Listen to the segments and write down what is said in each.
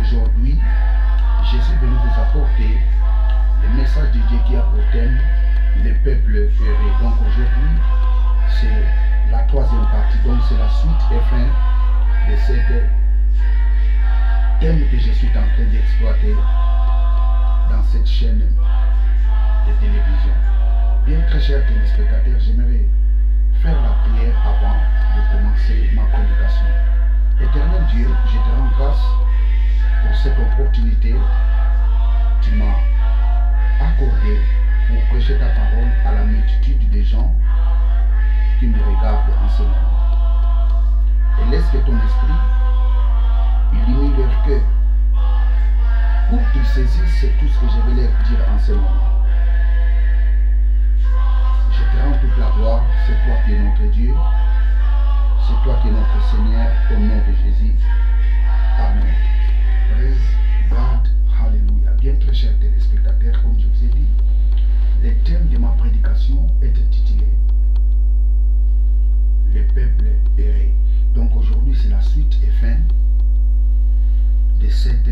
Aujourd'hui, je suis venu vous apporter le message de Dieu qui a pour thème le peuple erré. Donc aujourd'hui, c'est la troisième partie. Donc c'est la suite et fin de cette thème que je suis en train d'exploiter dans cette chaîne de télévision. Bien très chers téléspectateurs, j'aimerais faire la prière avant de commencer ma prédication. Éternel Dieu, je te rends grâce pour cette opportunité que tu m'as accordée pour prêcher ta parole à la multitude des gens qui me regardent en ce moment. Et laisse que ton esprit illumine leur cœur pour qu'ils saisissent tout ce que je vais leur dire en ce moment. Je te rends toute la gloire, c'est toi qui es notre Dieu, c'est toi qui es notre Seigneur, au nom de Jésus. Amen. Praise God, Alléluia. Bien très chers téléspectateurs, comme je vous ai dit, le thème de ma prédication est intitulé Le peuple erré. Donc aujourd'hui c'est la suite et fin de cette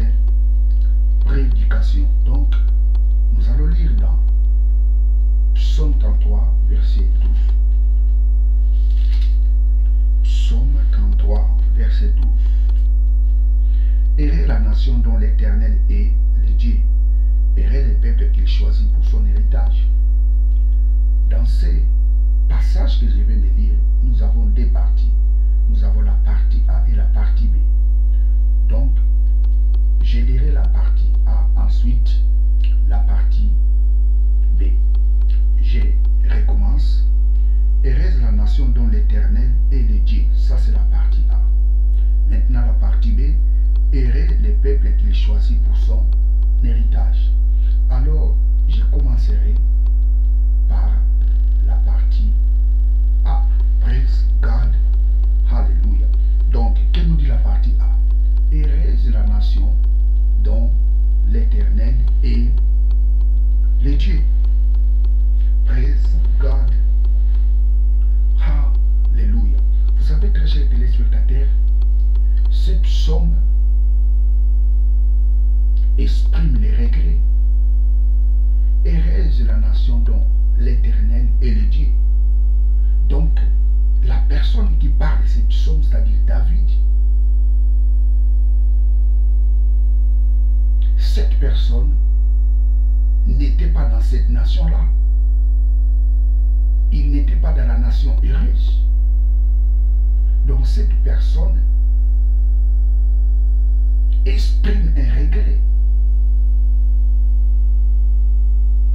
prédication. Donc nous allons lire dans Psaume 33, verset 12. Psaume 33, verset 12. Errait la nation dont l'Éternel est le Dieu. Errait le peuple qu'il choisit pour son héritage. Dans ces passages que je viens de lire, nous avons deux parties. Nous avons la partie A et la partie B. Donc, je lirai la partie A, ensuite la partie B. Je recommence. Errait la nation dont l'Éternel est le Dieu. Ça, c'est la partie A. Maintenant, la partie B. Errait le peuple qu'il choisit pour son héritage. Alors, je commencerai par la partie A. Praise God. Alléluia. Donc, que nous dit la partie A? Errait la nation dont l'Éternel est le Dieu. Praise God. Alléluia. Vous savez, très chers téléspectateurs, ce psaume exprime les regrets. Errait la nation dont l'Éternel est le Dieu. Donc, la personne qui parle de ce psaume, c'est-à-dire David, cette personne n'était pas dans cette nation-là. Il n'était pas dans la nation heureuse. Donc cette personne exprime un regret.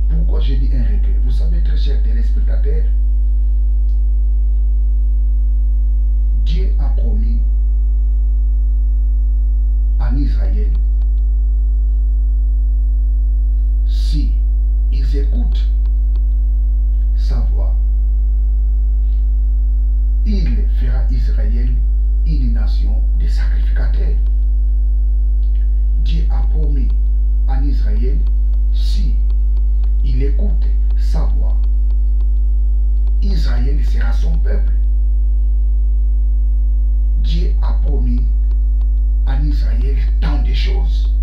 Pourquoi je dis un regret? Vous savez, très chers téléspectateurs, Dieu a promis en Israël, si ils écoutent sa voix, il fera Israël une nation de sacrificateurs. Dieu a promis en Israël, si il écoute sa voix, Israël sera son peuple. Dieu a promis en Israël tant de choses.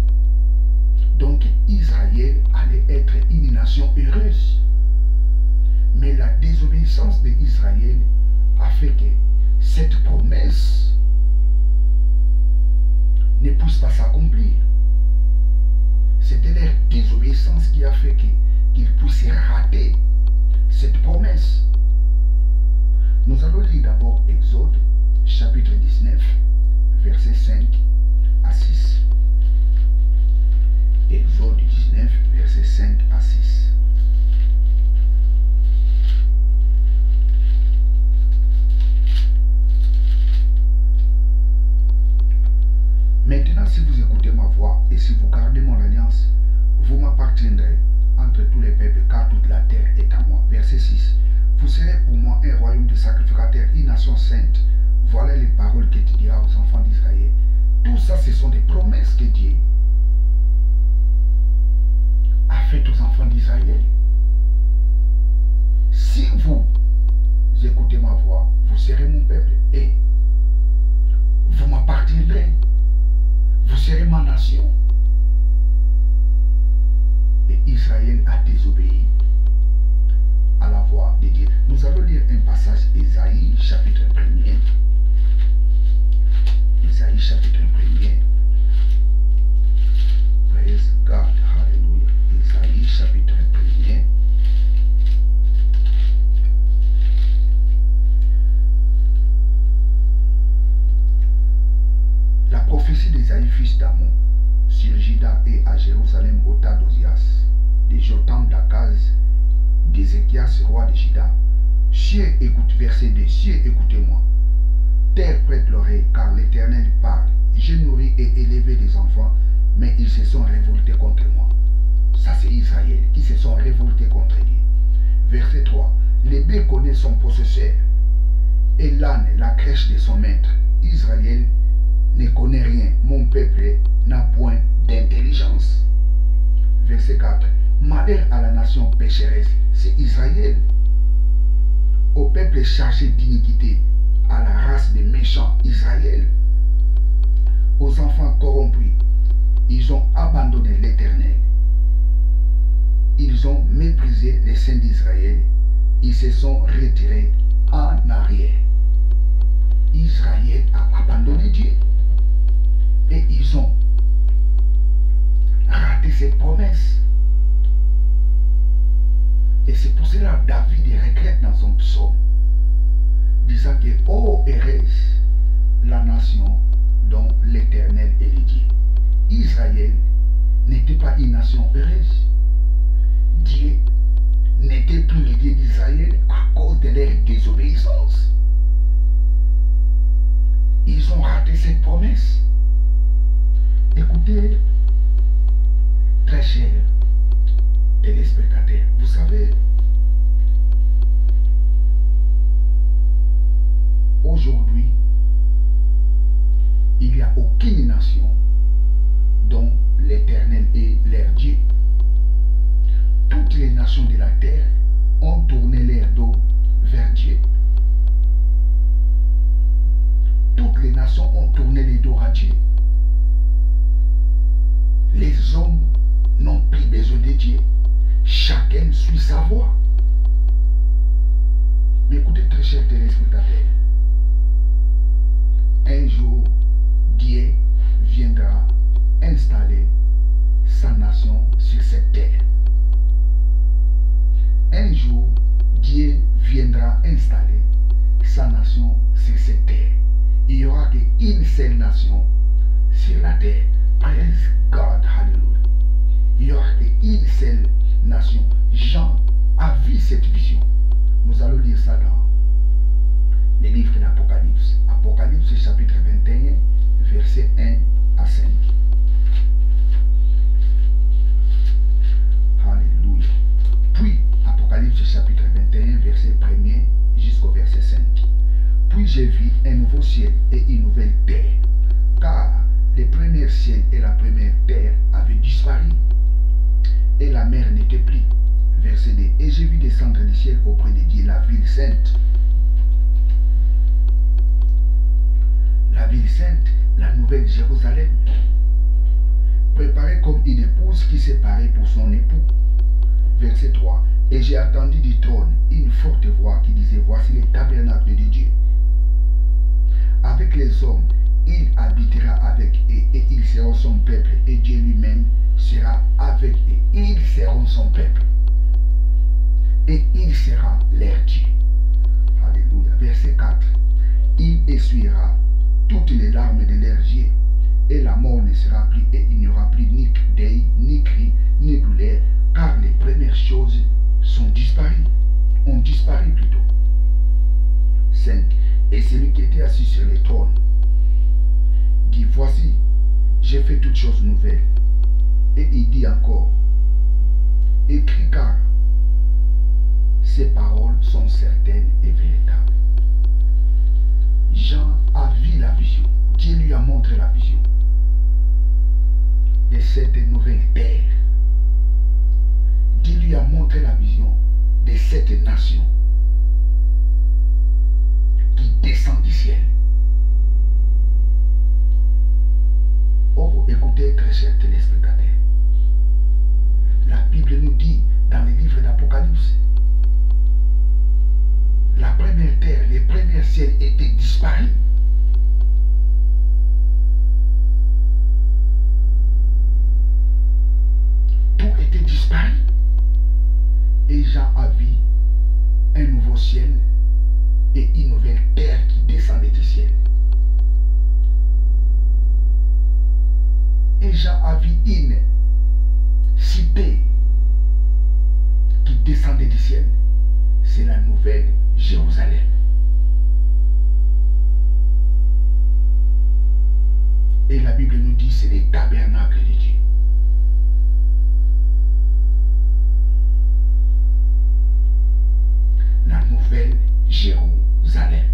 Donc Israël allait être une nation heureuse. Mais la désobéissance d'Israël a fait que cette promesse ne puisse pas s'accomplir. C'était leur désobéissance qui a fait qu'ils puissent rater cette promesse. Nous allons lire d'abord Exode, chapitre 19, versets 5 à 6. Exode 19, versets 5 à 6. Maintenant, si vous écoutez ma voix et si vous gardez mon alliance, vous m'appartiendrez entre tous les peuples, car toute la terre est à moi. Verset 6. Vous serez pour moi un royaume de sacrificateurs, une nation sainte. Voilà les paroles que tu diras aux enfants d'Israël. Tout ça, ce sont des promesses que Dieu a faites aux enfants d'Israël. Si vous écoutez ma voix, vous serez mon peuple et vous m'appartiendrez. Vous serez ma nation. Et Israël a désobéi à la voix de Dieu. Nous allons lire un passage, Isaïe, chapitre 1er. Isaïe, chapitre 1er. Praise God, hallelujah. Isaïe, chapitre 1er. La prophétie d'Isaïe, fils d'Amon, sur Juda et à Jérusalem au temps d'Ozias, de Jotam d'Akaz, d'Ézéchias, roi de Juda. Cieux, écoute, verset 2, cieux, écoutez-moi. Terre, prête l'oreille, car l'Éternel parle. J'ai nourri et élevé des enfants, mais ils se sont révoltés contre moi. Ça, c'est Israël qui se sont révoltés contre Dieu. Verset 3. Les bœufs connaissent son possesseur, et l'âne la crèche de son maître. Israël ne connaît rien. Mon peuple n'a point d'intelligence. Verset 4. Malheur à la nation pécheresse, c'est Israël. Au peuple chargé d'iniquité, à la race des méchants, Israël. Aux enfants corrompus, ils ont abandonné l'Éternel. Ils ont méprisé les saints d'Israël. Ils se sont retirés en arrière. Israël a abandonné Dieu. Et ils ont raté ses promesses. Et c'est pour cela que David regrette dans son psaume, disant que « Oh, heureuse la nation dont l'Éternel est le Dieu ». Israël n'était pas une nation heureuse. Dieu n'était plus le Dieu d'Israël à cause de leur désobéissance. Ils ont raté cette promesse. Écoutez, très chers téléspectateurs, vous savez, aujourd'hui, il n'y a aucune nation dont l'Éternel est leur Dieu. Toutes les nations de la terre ont tourné leur dos vers Dieu. Toutes les nations ont tourné les dos à Dieu. Les hommes n'ont plus besoin de Dieu. Chacun suit sa voie. Mais écoutez, très chers téléspectateurs, un jour, Dieu viendra installer sa nation sur cette terre. Un jour, Dieu viendra installer sa nation sur cette terre. Il n'y aura qu'une seule nation sur la terre. Praise God, hallelujah. Il n'y aura qu'une seule nation. Jean a vu cette vision. Nous allons lire ça dans les livres d'Apocalypse. Apocalypse chapitre 21, versets 1 à 5. Alléluia. Puis, Apocalypse chapitre 21, verset 1er jusqu'au verset 5. Puis j'ai vu un nouveau ciel et une nouvelle terre, car les premiers ciels et la première terre avaient disparu, et la mer n'était plus. Verset 2. Et j'ai vu descendre du ciel auprès de Dieu la ville sainte. La ville sainte, la nouvelle Jérusalem, préparée comme une épouse qui s'est parée pour son époux. Verset 3. Et j'ai entendu du trône une forte voix qui disait, voici le tabernacle de Dieu. Avec les hommes, il habitera avec eux et ils seront son peuple, et Dieu lui-même sera avec eux. Ils seront son peuple et il sera leur Dieu. Alléluia. Verset 4. Il essuiera toutes les larmes de leurs yeux, et la mort ne sera plus, et il n'y aura plus ni deuil, ni cri, ni douleur, car les premières choses sont disparues, ont disparu plutôt. 5. Et celui qui était assis sur le trône dit, voici, j'ai fait toutes choses nouvelles. Et il dit encore, écris, car ces paroles sont certaines et véritables. Jean a vu la vision. Dieu lui a montré la vision de cette nouvelle terre. Dieu lui a montré la vision de cette nation qui descend du ciel. Oh, écoute. Écoutez, très chers téléspectateurs, la Bible nous dit dans les livres d'Apocalypse, la première terre, les premiers ciels étaient disparus. Tout était disparu. Et Jean a vu un nouveau ciel et une nouvelle terre qui descendait du ciel. Et Jean a vu une cité qui descendait du ciel. C'est la nouvelle Jérusalem. Et la Bible nous dit que c'est les tabernacles de Dieu. La nouvelle Jérusalem.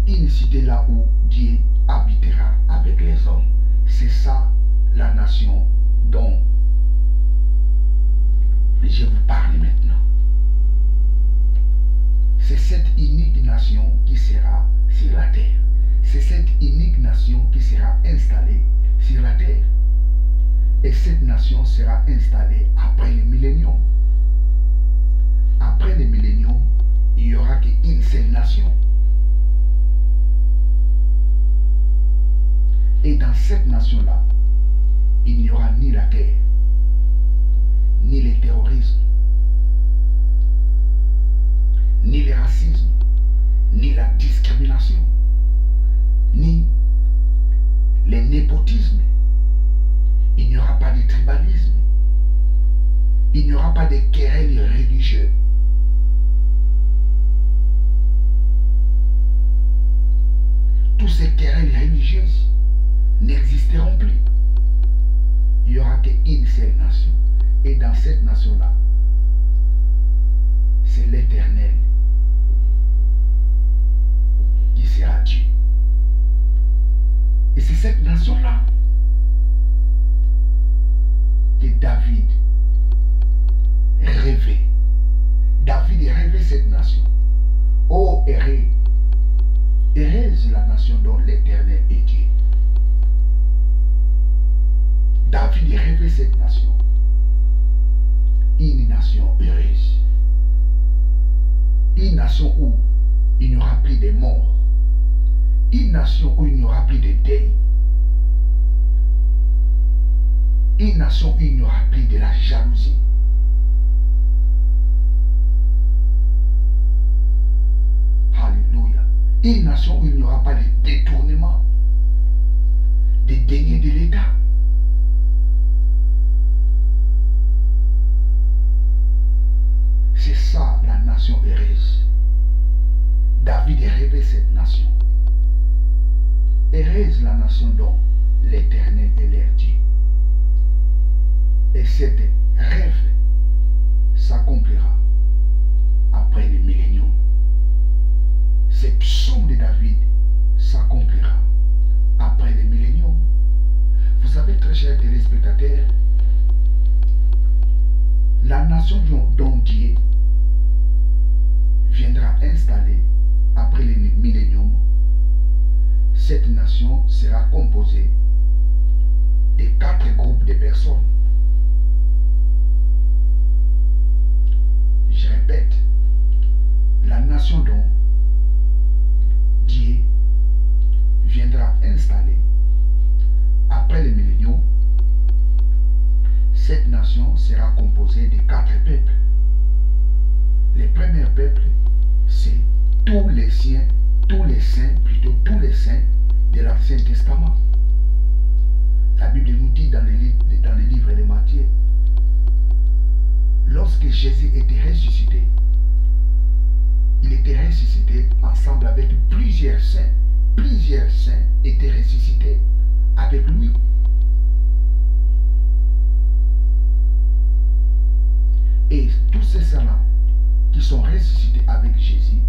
Une cité là où Dieu habitera avec les hommes. C'est ça la nation dont je vous parle maintenant. C'est cette unique nation qui sera sur la terre. C'est cette unique nation qui sera installée sur la terre. Et cette nation sera installée après le millénium. Après le millénium, il n'y aura qu'une seule nation. Et dans cette nation-là, il n'y aura ni la guerre, ni le terrorisme, ni le racisme, ni la discrimination, ni le népotisme. Il n'y aura pas de tribalisme. Il n'y aura pas de querelles religieuses. Toutes ces querelles religieuses n'existeront plus. Il n'y aura qu'une seule nation. Et dans cette nation-là, c'est l'Éternel qui sera Dieu. Et c'est cette nation-là que David rêvait. David rêvait cette nation. Oh, heureuse la nation dont l'Éternel est Dieu. David rêvait cette nation. Une nation heureuse. Une nation où il n'y aura plus de morts. Une nation où il n'y aura plus de deuil. Une nation où il n'y aura plus de la jalousie. Alléluia. Une nation où il n'y aura pas de détournement, de deniers de l'État. C'est ça la nation heureuse. David rêvait cette nation. Heureuse la nation dont l'Éternel est leur Dieu. Et cet rêve s'accomplira après le millénium. Ce psaume de David s'accomplira après le millénium. Vous savez, très chers téléspectateurs, la nation dont Dieu viendra installer après le millénium, cette nation sera composée de 4 groupes de personnes. Je répète, la nation dont Dieu viendra installer après le millénium, cette nation sera composée de 4 peuples. Le premier peuple, c'est tous les saints de l'Ancien Testament. La Bible nous dit dans le livre de Matthieu, lorsque Jésus était ressuscité, il était ressuscité ensemble avec plusieurs saints. Plusieurs saints étaient ressuscités avec lui. Et tous ces saints-là qui sont ressuscités avec Jésus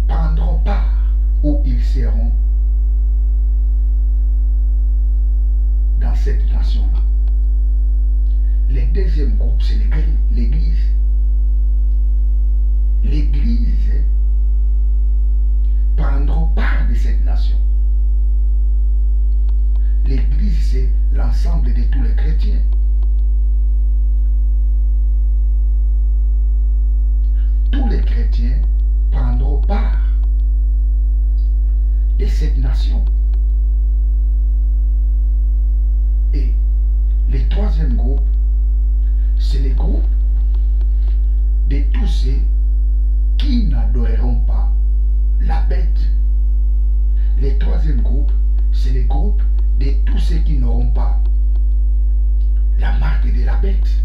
prendront part où ils seront dans cette nation-là. Le deuxième groupe, c'est l'Église. L'Église l'ensemble de tous les chrétiens. Tous les chrétiens prendront part de cette nation. Et le troisième groupe, c'est le groupe de tous ceux qui n'adoreront pas la bête. Le troisième groupe, c'est le groupe de tous ceux qui n'auront pas la marque de la bête.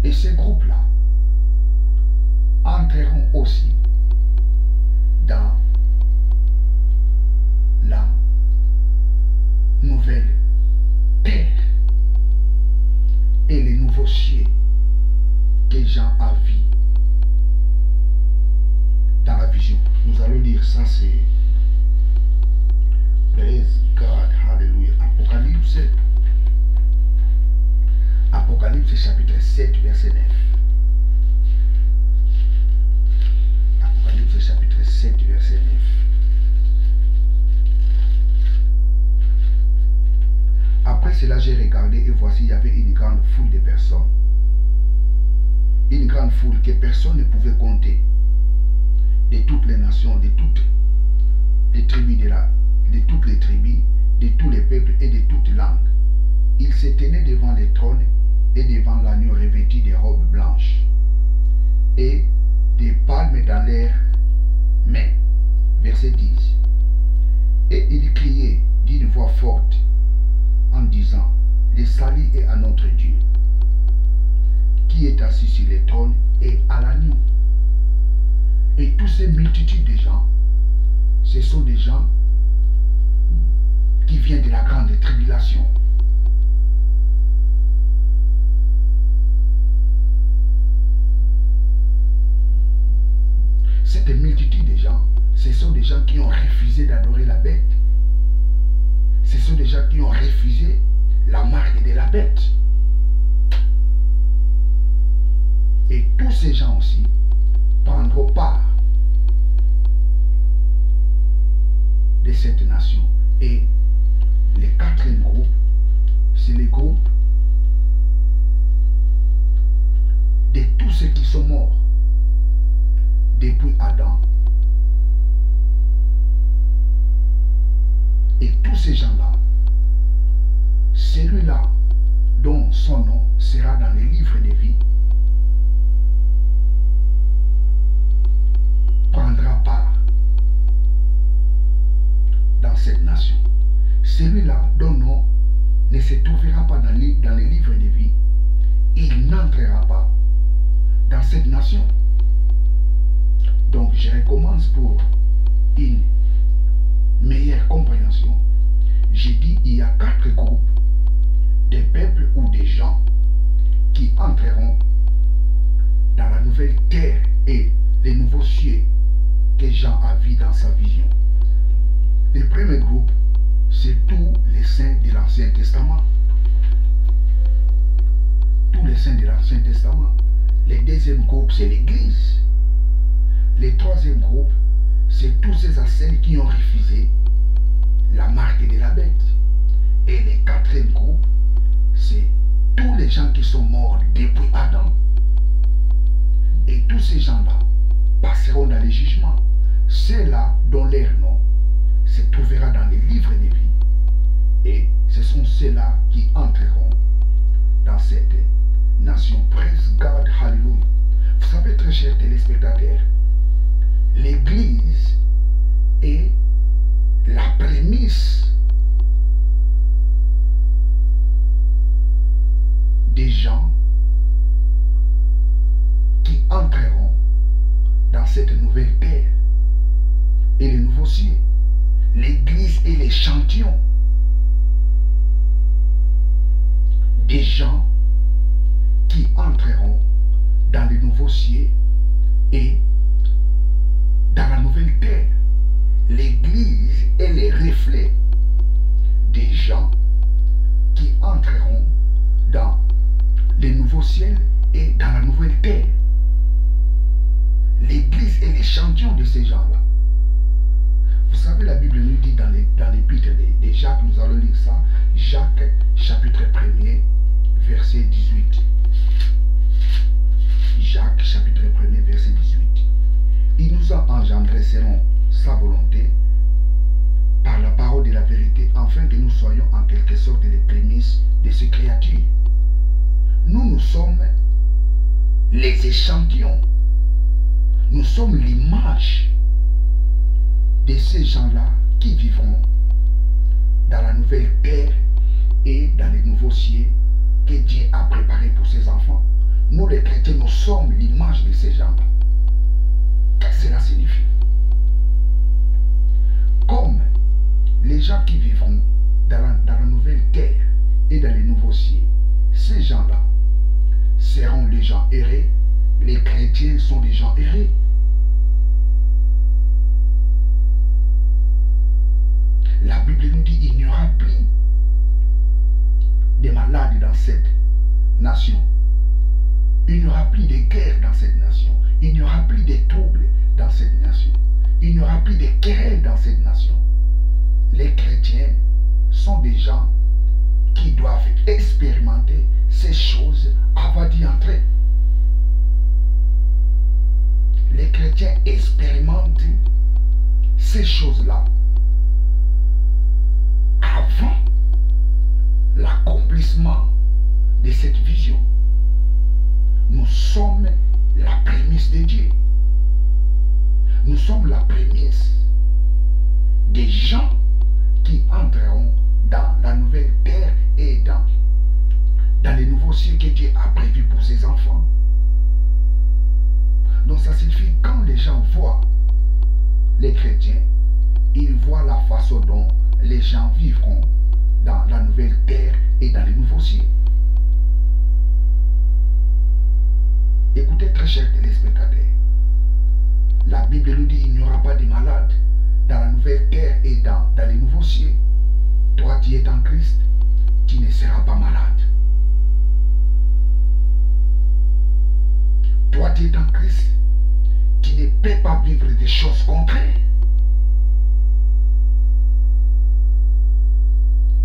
Et ces groupes-là entreront aussi dans la nouvelle terre et les nouveaux cieux que Jean a vu dans la vision. Nous allons lire ça, c'est Praise God, Hallelujah. Apocalypse chapitre 7, verset 9. Apocalypse chapitre 7, verset 9. Après cela, j'ai regardé et voici, il y avait une grande foule de personnes. Une grande foule que personne ne pouvait compter. De toutes les nations, de toutes les tribus, de toutes les tribus, de tous les peuples et de toutes langues. Ils se tenaient devant les trônes et devant l'agneau revêtu de robes blanches et des palmes dans leurs mains. Verset 10. Et ils criaient d'une voix forte en disant, le salut est à notre Dieu, qui est assis sur les trônes et à l'agneau. Et toutes ces multitudes de gens, ce sont des gens qui viennent de la grande tribulation. Cette multitude de gens, ce sont des gens qui ont refusé d'adorer la bête. Ce sont des gens qui ont refusé la marque de la bête. Et tous ces gens aussi prendront part de cette nation. Et le quatrième groupe, c'est le groupe de tous ceux qui sont morts depuis Adam. Et tous ces gens-là, celui-là dont son nom sera dans les livres de vie, prendra part dans cette nation. Celui-là dont nom ne se trouvera pas dans les livres de vie, il n'entrera pas dans cette nation. Donc je recommence pour une meilleure compréhension. J'ai dit il y a 4 groupes de peuples ou des gens qui entreront dans la nouvelle terre et les nouveaux cieux que Jean a vu dans sa vision. Le premier groupe, c'est tous les saints de l'Ancien Testament. Tous les saints de l'Ancien Testament. Le deuxième groupe, c'est l'Église. Le troisième groupe, c'est tous ces ascènes qui ont refusé la marque de la bête. Et le quatrième groupe, c'est tous les gens qui sont morts depuis Adam. Et tous ces gens-là passeront dans les jugements. Ceux-là dont leur nom se trouvera dans les livres de vie. Et ce sont ceux-là qui entreront dans cette nation. Praise God, hallelujah. Vous savez, très chers téléspectateurs, l'Église est la prémisse des gens qui entreront dans cette nouvelle terre et les nouveaux cieux. L'Église est l'échantillon des gens qui entreront dans les nouveaux cieux et dans la nouvelle terre. L'Église est le reflet des gens qui entreront dans les nouveaux ciels et dans la nouvelle terre. L'Église est l'échantillon de ces gens-là. Vous savez, savez, la Bible nous dit dans l'épître de Jacques, nous allons lire ça, Jacques chapitre 1er, verset 18. Jacques chapitre 1er, verset 18. Il nous a engendrés selon sa volonté, par la parole de la vérité, afin que nous soyons en quelque sorte les prémices de ces créatures. Nous sommes les échantillons. Nous sommes l'image de ces gens-là qui vivront dans la nouvelle terre et dans les nouveaux cieux que Dieu a préparés pour ses enfants. Nous les chrétiens, nous sommes l'image de ces gens-là. Qu'est-ce que cela signifie? Comme les gens qui vivront dans la nouvelle terre et dans les nouveaux cieux, ces gens-là seront les gens errés. Les chrétiens sont des gens errés. La Bible nous dit qu'il n'y aura plus de malades dans cette nation. Il n'y aura plus de guerre dans cette nation. Il n'y aura plus de troubles dans cette nation. Il n'y aura plus de querelles dans cette nation. Les chrétiens sont des gens qui doivent expérimenter ces choses avant d'y entrer. Les chrétiens expérimentent ces choses-là avant l'accomplissement de cette vision. Nous sommes la prémisse de Dieu. Nous sommes la prémisse des gens qui entreront dans la nouvelle terre et dans les nouveaux cieux que Dieu a prévus pour ses enfants. Donc ça signifie quand les gens voient les chrétiens, ils voient la façon dont les gens vivront dans la nouvelle terre et dans les nouveaux cieux. Écoutez, très chers téléspectateurs, la Bible nous dit qu'il n'y aura pas de malades dans la nouvelle terre et dans les nouveaux cieux. Toi, tu es en Christ, tu ne seras pas malade. Toi, tu es en Christ, tu ne peux pas vivre des choses contraires.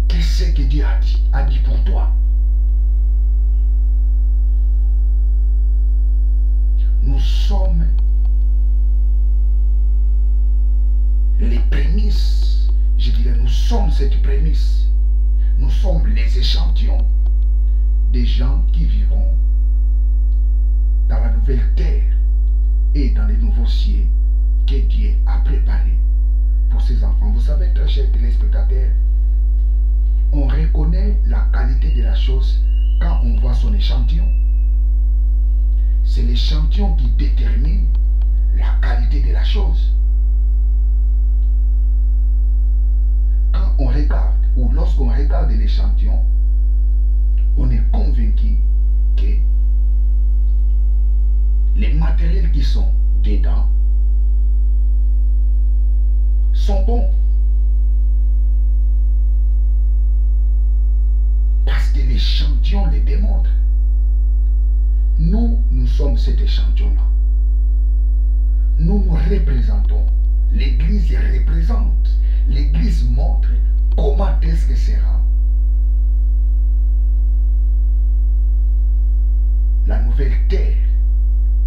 Qu'est-ce que Dieu a dit pour toi? Nous sommes les prémices, je dirais, nous sommes cette prémisse. Nous sommes les échantillons des gens qui vivront dans la nouvelle terre et dans les nouveaux cieux que Dieu a préparés pour ses enfants. Vous savez, très chers téléspectateurs, on reconnaît la qualité de la chose quand on voit son échantillon. C'est l'échantillon qui détermine la qualité de la chose. Quand on regarde, ou lorsqu'on regarde l'échantillon, on est convaincu que les matériels qui sont dedans sont bons. Parce que l'échantillon les démontre. Nous sommes cet échantillon-là. Nous représentons. L'Église représente. L'Église montre comment est-ce que sera la nouvelle terre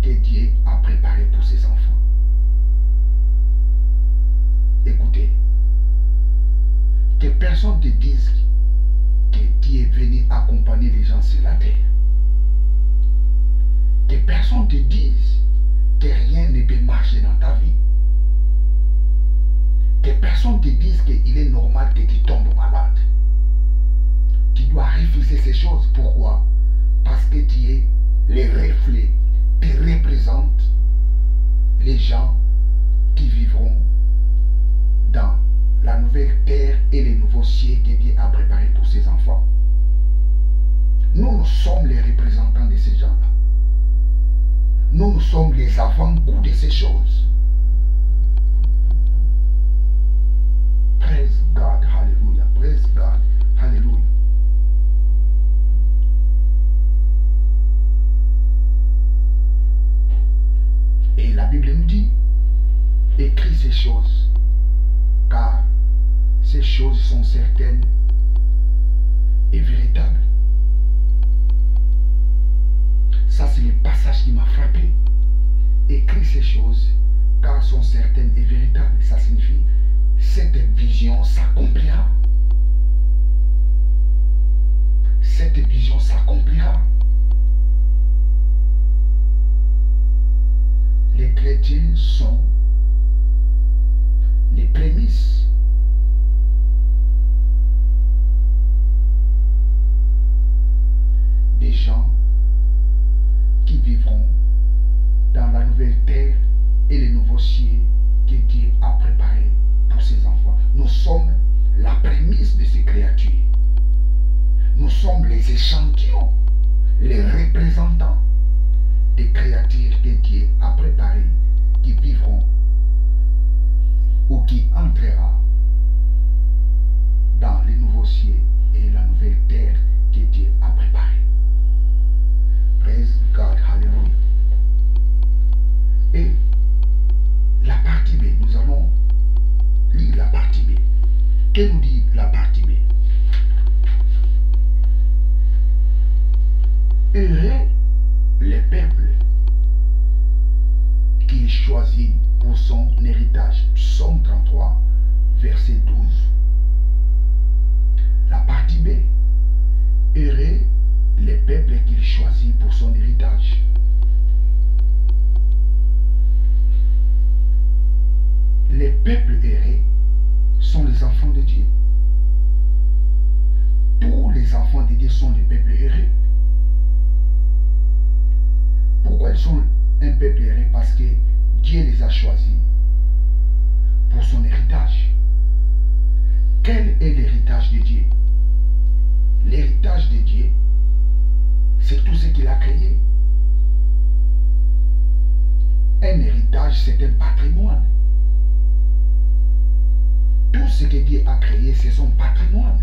que Dieu a préparée pour ses enfants. Écoutez, que personne ne te dise que Dieu est venu accompagner les gens sur la terre. Que personne ne te dise que rien ne peut marcher dans ta vie. Que personne ne te dise qu'il est normal que tu tombes malade. Tu dois refuser ces choses. Pourquoi? Parce que tu es les reflets, tu représentes les gens qui vivront dans la nouvelle terre et les nouveaux cieux que Dieu a préparés pour ses enfants. Nous sommes les représentants de ces gens-là. Nous sommes les avant-goûts de ces choses. Praise God, hallelujah, praise God, hallelujah. Et la Bible nous dit, écris ces choses, ces choses sont certaines et véritables. Ça, c'est le passage qui m'a frappé. Écris ces choses, car elles sont certaines et véritables. Ça signifie, cette vision s'accomplira. Cette vision s'accomplira. Les chrétiens sont les prémices des gens qui vivront dans la nouvelle terre et les nouveaux cieux que Dieu a préparés pour ses enfants. Nous sommes la prémisse de ces créatures. Nous sommes les échantillons, les représentants des créatures que Dieu a préparées, qui vivront ou qui entrera dans les nouveaux cieux et la nouvelle terre que Dieu a préparée. Praise God, hallelujah. Et la partie B, nous allons lire la partie B. Que nous dit la partie B? Heureux le peuple qu'il choisit pour son héritage. Psaume 33, verset 12. La partie B. Heureux le peuple qu'il choisit pour son héritage. Les peuples heureux sont les enfants de Dieu. Tous les enfants de Dieu sont des peuples heureux. Pourquoi ils sont un peuple heureux? Parce que Dieu les a choisis pour son héritage. Quel est l'héritage de Dieu? L'héritage de Dieu, c'est tout ce qu'il a créé. Un héritage, c'est un patrimoine. Tout ce que Dieu a créé, c'est son patrimoine.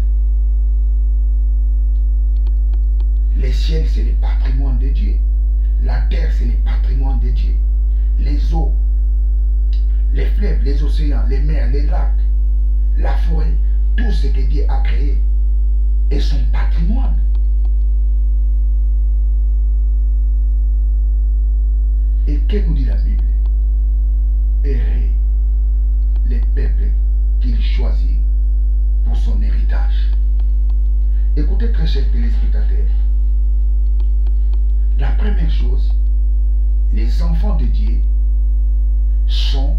Les ciels, c'est le patrimoine de Dieu. La terre, c'est le patrimoine de Dieu. Les eaux, les fleuves, les océans, les mers, les lacs, la forêt, tout ce que Dieu a créé est son patrimoine. Et que nous dit la Bible? Heureux les peuples qu'il choisit pour son héritage. Écoutez très chers téléspectateurs. La première chose, les enfants de Dieu sont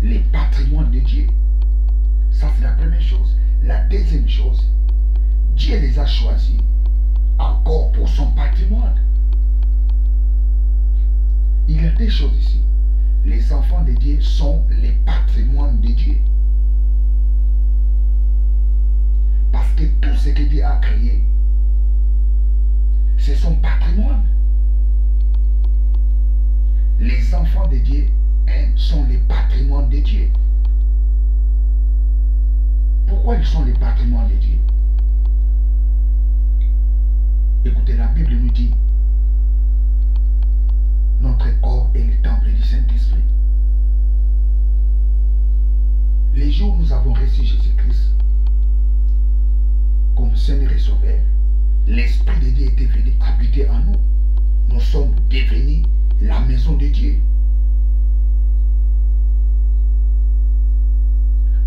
les patrimoines de Dieu. Ça, c'est la première chose. La deuxième chose, Dieu les a choisis encore pour son patrimoine. Il y a des choses ici. Les enfants de Dieu sont les patrimoines de Dieu. Parce que tout ce que Dieu a créé, c'est son patrimoine. Les enfants de Dieu sont les patrimoines de Dieu. Pourquoi ils sont les patrimoines de Dieu? Écoutez, la Bible nous dit, notre corps est le temple du Saint-Esprit. Les jours où nous avons reçu Jésus-Christ comme Seigneur et Sauveur, l'Esprit de Dieu était venu habiter en nous. Nous sommes devenus la maison de Dieu.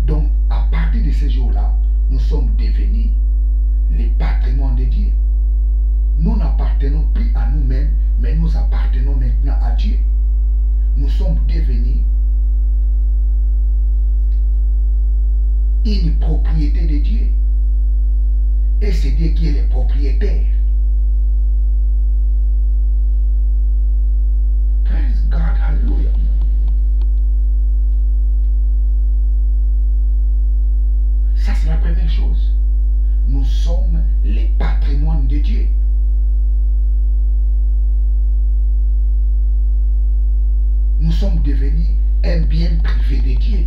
Donc, à partir de ce jour-là, nous sommes devenus les patrimoines de Dieu. Nous n'appartenons plus à nous-mêmes, mais nous appartenons maintenant à Dieu. Nous sommes devenus une propriété de Dieu. Et c'est Dieu qui est le propriétaire. Praise God, hallelujah. Ça, c'est la première chose. Nous sommes les patrimoines de Dieu. Nous sommes devenus un bien privé de Dieu.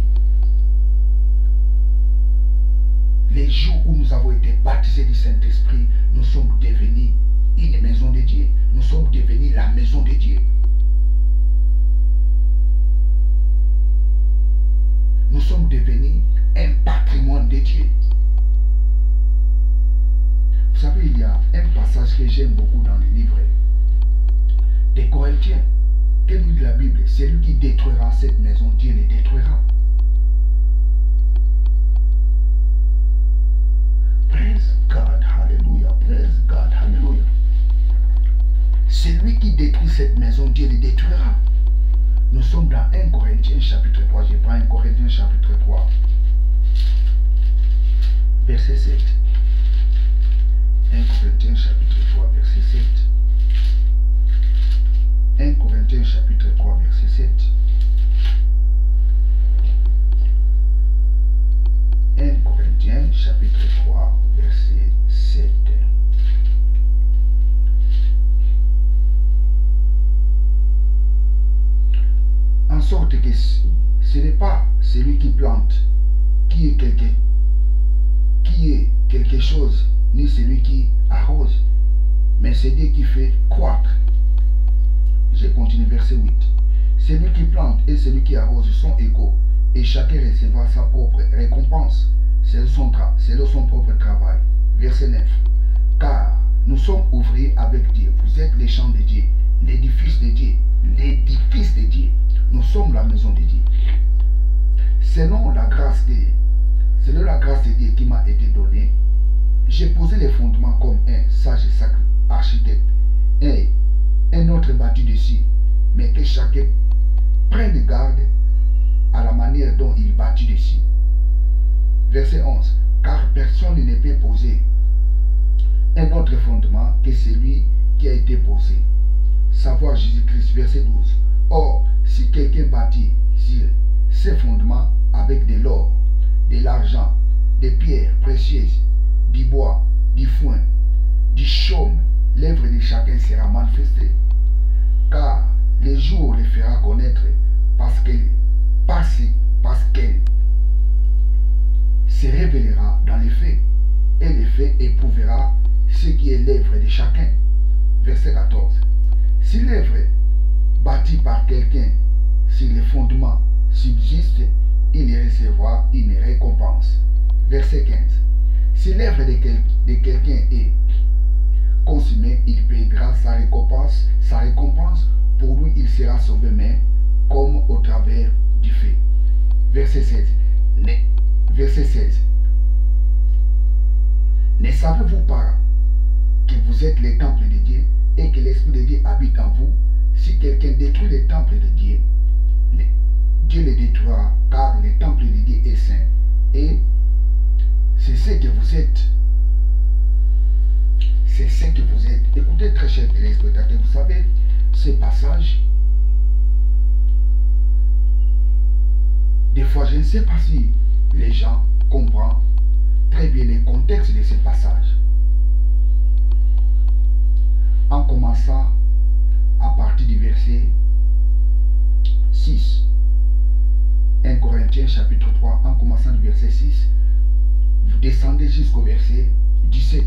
Les jours où nous avons été baptisés du Saint-Esprit, nous sommes devenus une maison de Dieu. Nous sommes devenus la maison de Dieu. Nous sommes devenus un patrimoine chrétiens, que nous dit la Bible, celui qui détruira cette maison, Dieu les détruira. Praise God, hallelujah, praise God, hallelujah. Celui qui détruit cette maison, Dieu les détruira. Nous sommes dans 1 Corinthiens chapitre 3. Je prends 1 Corinthiens chapitre 3. Verset 7. 1 Corinthiens chapitre 3, verset 7. 1 Corinthiens chapitre 3, verset 7. 1 Corinthiens chapitre 3, verset 7. En sorte que ce n'est pas celui qui plante qui est quelque chose, ni celui qui arrose, mais c'est Dieu qui fait croître. Je continue verset 8. Celui qui plante et celui qui arrose sont égaux, et chacun recevra sa propre récompense. C'est de son propre travail. Verset 9. Car nous sommes ouvriers avec Dieu. Vous êtes les champs de Dieu, l'édifice de Dieu, l'édifice de Dieu. Nous sommes la maison de Dieu. Selon la grâce de Dieu qui m'a été donnée, j'ai posé les fondements comme un sage architecte et un autre bâti dessus, mais que chacun prenne garde à la manière dont il bâtit dessus. Verset 11. Car personne ne peut poser un autre fondement que celui qui a été posé, savoir Jésus-Christ. Verset 12. Or, si quelqu'un bâtit sur ces fondements avec de l'or, de l'argent, des pierres précieuses, du bois, du foin, du chaume, l'œuvre de chacun sera manifestée. Car le jour le fera connaître parce qu'elle se révélera dans les faits, et les faits éprouvera ce qui est l'œuvre de chacun. Verset 14. Si l'œuvre bâtie par quelqu'un sur les fondements subsiste, il recevra une récompense. Verset 15. Si l'œuvre de quelqu'un est consumée, il perdra sa récompense. Pour lui, il sera sauvé, mais comme au travers du feu. Verset 16. Verset 16. Ne savez-vous pas que vous êtes le temple de Dieu et que l'Esprit de Dieu habite en vous? Si quelqu'un détruit le temple de Dieu, Dieu le détruira, car le temple de Dieu est saint. Et c'est ce que vous êtes. C'est ce que vous êtes. Écoutez, très chers téléspectateurs, vous savez, ce passage, des fois, je ne sais pas si les gens comprennent très bien le contexte de ce passage. En commençant à partir du verset 6. 1 Corinthiens chapitre 3, en commençant du verset 6, vous descendez jusqu'au verset 17.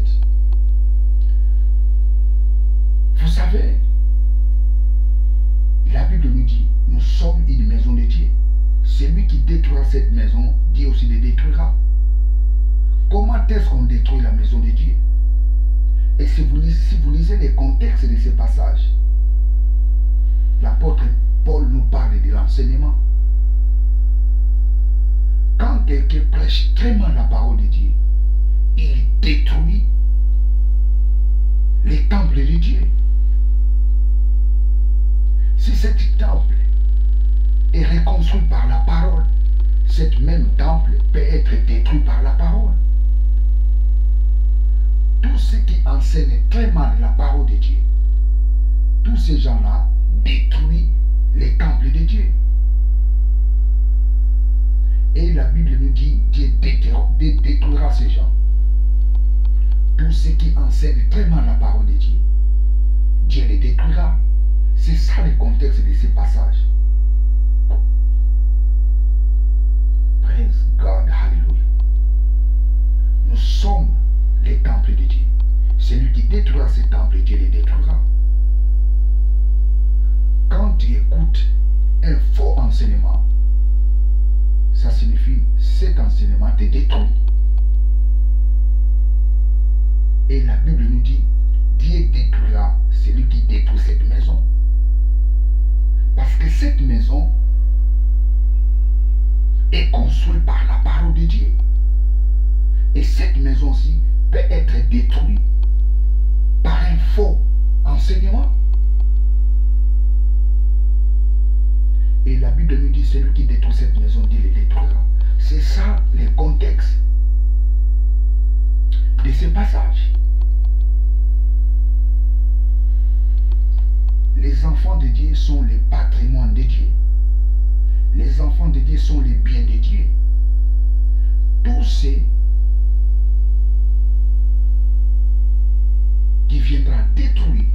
Vous savez, la Bible nous dit, nous sommes une maison de Dieu. Celui qui détruira cette maison, Dieu aussi le détruira. Comment est-ce qu'on détruit la maison de Dieu? Et si vous lisez les contextes de ce passage, l'apôtre Paul nous parle de l'enseignement. Quand quelqu'un prêche très mal la parole de Dieu, il détruit les temples de Dieu. Si cet temple est reconstruit par la parole, cet même temple peut être détruit par la parole. Tous ceux qui enseignent très mal la parole de Dieu, tous ces gens-là détruisent les temples de Dieu. Et la Bible nous dit, Dieu détruira ces gens. Tous ceux qui enseignent très mal la parole de Dieu, Dieu les détruira. C'est ça le contexte de ce passage. Praise God, hallelujah. Nous sommes les temples de Dieu. Celui qui détruira ces temples, Dieu les détruira. Quand tu écoutes un faux enseignement, ça signifie cet enseignement te détruit. Et la Bible nous dit, Dieu détruira celui qui détruit cette maison. maison est construite par la parole de Dieu. Et cette maison-ci peut être détruite par un faux enseignement. Et la Bible nous dit, celui qui détruit cette maison, Dieu les détruira. C'est ça le contexte de ce passage. Les enfants de Dieu sont les patrimoines de Dieu. Les enfants de Dieu sont les biens de Dieu. Tout ce qui viendra détruire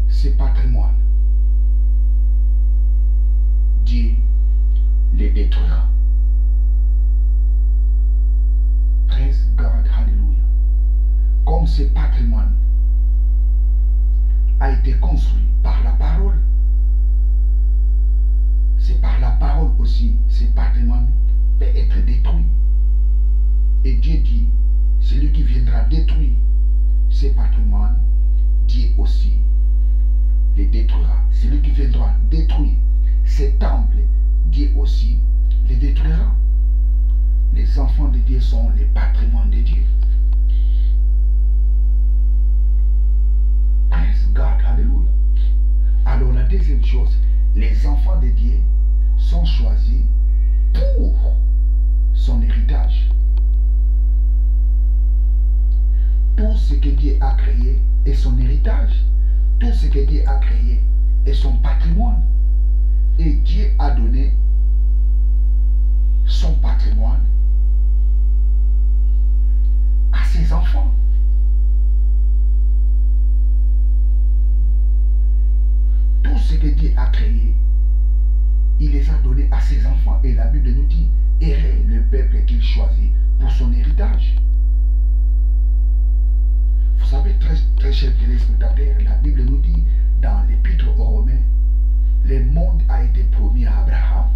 ce patrimoine, Dieu les détruira. Praise God, hallelujah. Comme ce patrimoine a été construit par la parole, c'est par la parole aussi ce patrimoine peut être détruit. Et Dieu dit, celui qui viendra détruire ce patrimoine, Dieu aussi les détruira. Celui qui viendra détruire ces temples, Dieu aussi les détruira. Les enfants de Dieu sont les patrimoines de Dieu. Praise God, hallelujah. Alors la deuxième chose, les enfants de Dieu sont choisis pour son héritage. Tout ce que Dieu a créé est son héritage. Tout ce que Dieu a créé est son patrimoine. Et Dieu a donné son patrimoine à ses enfants. Tout ce que Dieu a créé, il les a donnés à ses enfants. Et la Bible nous dit, errer le peuple qu'il choisit pour son héritage. Vous savez, très chers téléspectateurs, la Bible nous dit dans l'Épître aux Romains, le monde a été promis à Abraham.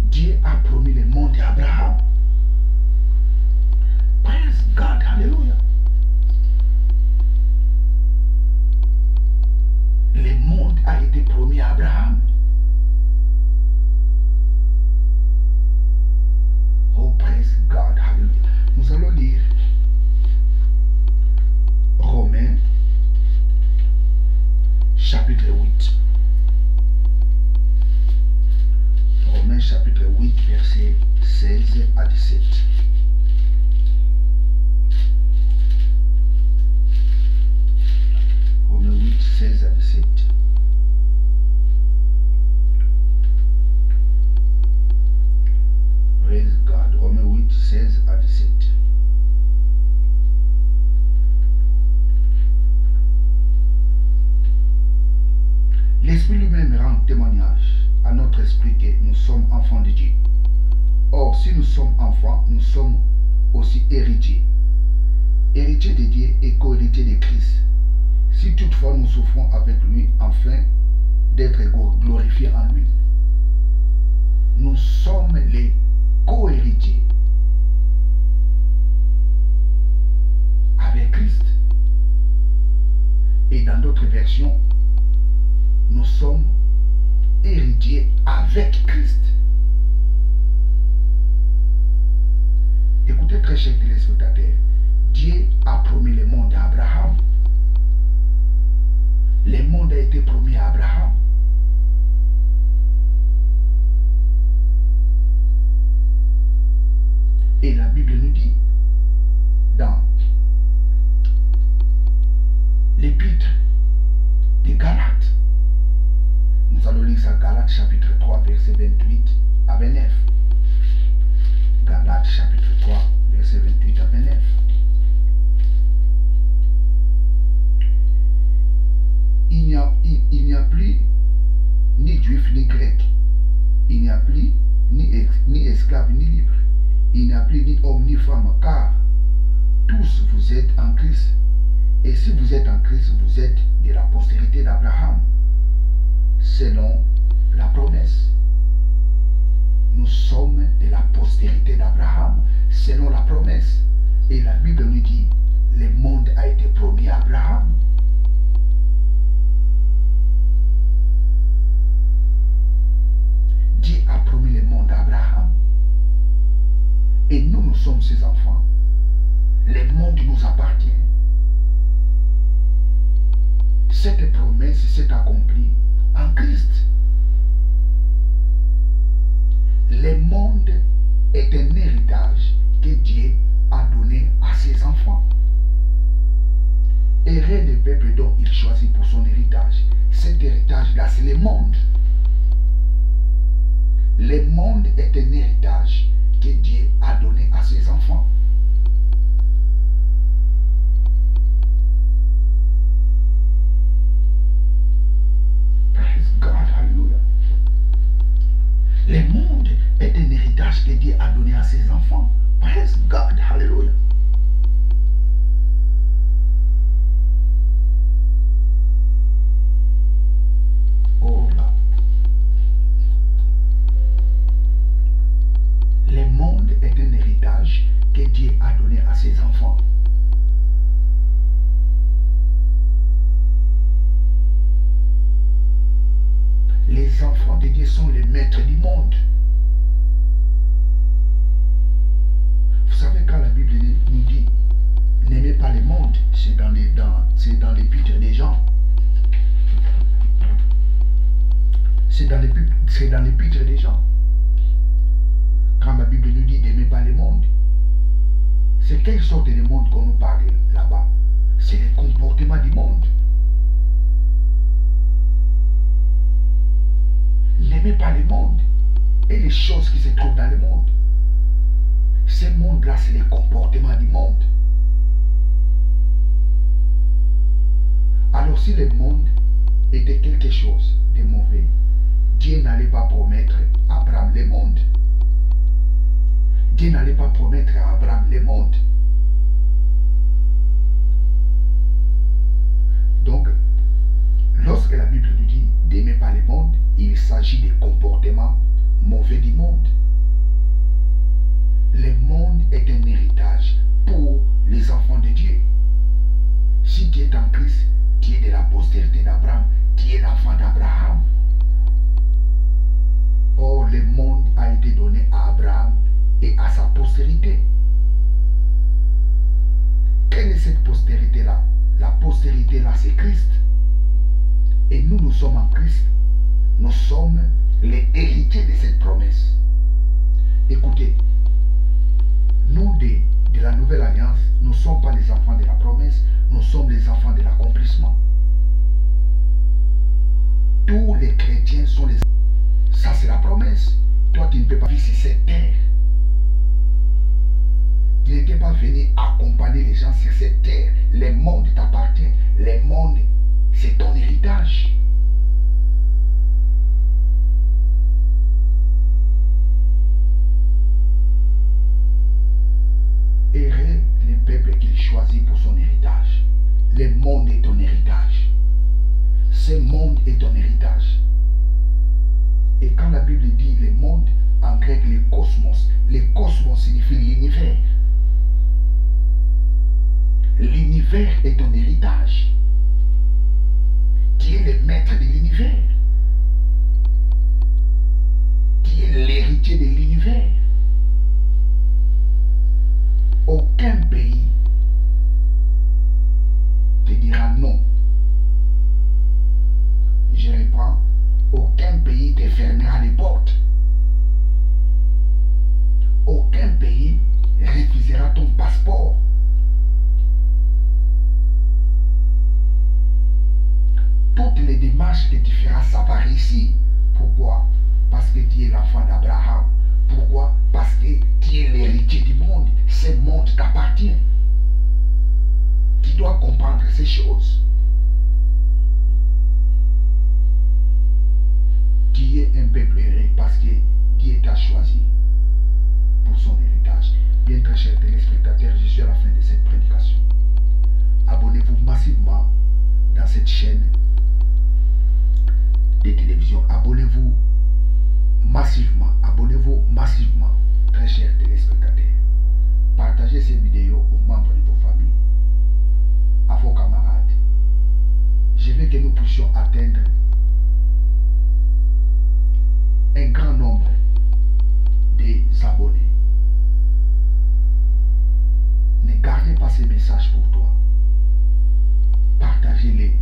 Dieu a promis le monde à Abraham. Praise God, hallelujah. Le monde a été promis à Abraham. Oh, praise God, hallelujah. Nous allons lire Romains chapitre 8. Romains chapitre 8, versets 16 à 17. Romains 8, 16 à 17. Praise God. Romains 8, 16 à 17. L'Esprit lui-même rend témoignage à notre esprit que nous sommes enfants de Dieu. Or, si nous sommes enfants, nous sommes aussi héritiers. Héritiers de Dieu et co-héritiers de Christ. Si toutefois nous souffrons avec lui, afin d'être glorifiés en lui. Nous sommes les co-héritiers avec Christ. Et dans d'autres versions, nous sommes héritiers avec Christ. Écoutez très chers téléspectateurs, Dieu a promis le monde à Abraham. Le monde a été promis à Abraham. Et la Bible nous dit dans l'épître des Galates, nous allons lire ça, Galates chapitre 3, verset 28 à 29. Galates chapitre 3, verset 28 à 29. Il n'y a plus ni juif ni grec. Il n'y a plus ni esclave ni libre. Il n'y a plus ni homme ni femme, car tous vous êtes en Christ. Et si vous êtes en Christ, vous êtes de la postérité d'Abraham, selon la promesse. Nous sommes de la postérité d'Abraham, selon la promesse. Et la Bible nous dit, le monde a été promis à Abraham. Dieu a promis le monde à Abraham. Et nous sommes ses enfants. Le monde nous appartient. Cette promesse s'est accomplie en Christ. Le monde est un héritage que Dieu a donné à ses enfants. Heureux le peuple dont il choisit pour son héritage. Cet héritage-là, c'est le monde. Le monde est un héritage que Dieu a donné à ses enfants. Praise God, hallelujah. Le monde est un héritage que Dieu a donné à ses enfants. Praise God, hallelujah. Oh là. Le monde est un héritage que Dieu a donné à ses enfants. Les enfants de Dieu sont les maîtres du monde. Vous savez, quand la Bible nous dit n'aimez pas le monde, c'est dans l'épître des Jean. C'est dans l'épître des Jean. Quand la Bible nous dit n'aimez pas le monde, c'est quelle sorte de monde qu'on nous parle là-bas? C'est le comportement du monde. N'aimez pas le monde et les choses qui se trouvent dans le monde. Ce monde-là, c'est le comportement du monde. Alors si le monde était quelque chose de mauvais, Dieu n'allait pas promettre à Abraham le monde. Dieu n'allait pas promettre à Abraham le monde. Donc, lorsque la Bible nous dit d'aimer pas le monde, il s'agit des comportements mauvais du monde. Le monde est un héritage pour les enfants de Dieu. Si tu es en Christ, tu es de la postérité d'Abraham, tu es l'enfant d'Abraham. Or, le monde a été donné à Abraham et à sa postérité. Quelle est cette postérité-là? La postérité-là, c'est Christ. Et nous, nous sommes en Christ. Nous sommes les héritiers de cette promesse. Écoutez, nous de la nouvelle alliance, nous ne sommes pas les enfants de la promesse, nous sommes les enfants de l'accomplissement. Tous les chrétiens sont les... Ça, c'est la promesse. Toi, tu ne peux pas vivre sur cette terre. Tu n'étais pas venu accompagner les gens sur cette terre. Le monde t'appartient. Le monde, c'est ton héritage. Heureux le peuple qu'il choisit pour son héritage. Le monde est ton héritage. Ce monde est ton héritage. Et quand la Bible dit le monde, en grec le cosmos signifie l'univers. L'univers est ton héritage. Tu es le maître de l'univers. Tu es l'héritier de l'univers. Aucun pays te dira non. Je reprends. Aucun pays te fermera les portes. Aucun pays refusera ton passeport. Toutes les démarches que tu feras, ça va réussir. Pourquoi? Parce que tu es l'enfant d'Abraham. Pourquoi? Parce que tu es l'héritier du monde. Ce monde t'appartient. Tu dois comprendre ces choses. Tu es un peuple heureux parce que Dieu t'a choisi pour son héritage. Bien, très chers téléspectateurs, je suis à la fin de cette prédication. Abonnez-vous massivement dans cette chaîne de télévision. Abonnez-vous massivement, très chers téléspectateurs. Partagez ces vidéos aux membres de vos familles. puissions atteindre un grand nombre des abonnés. Ne gardez pas ces messages pour toi. Partagez-les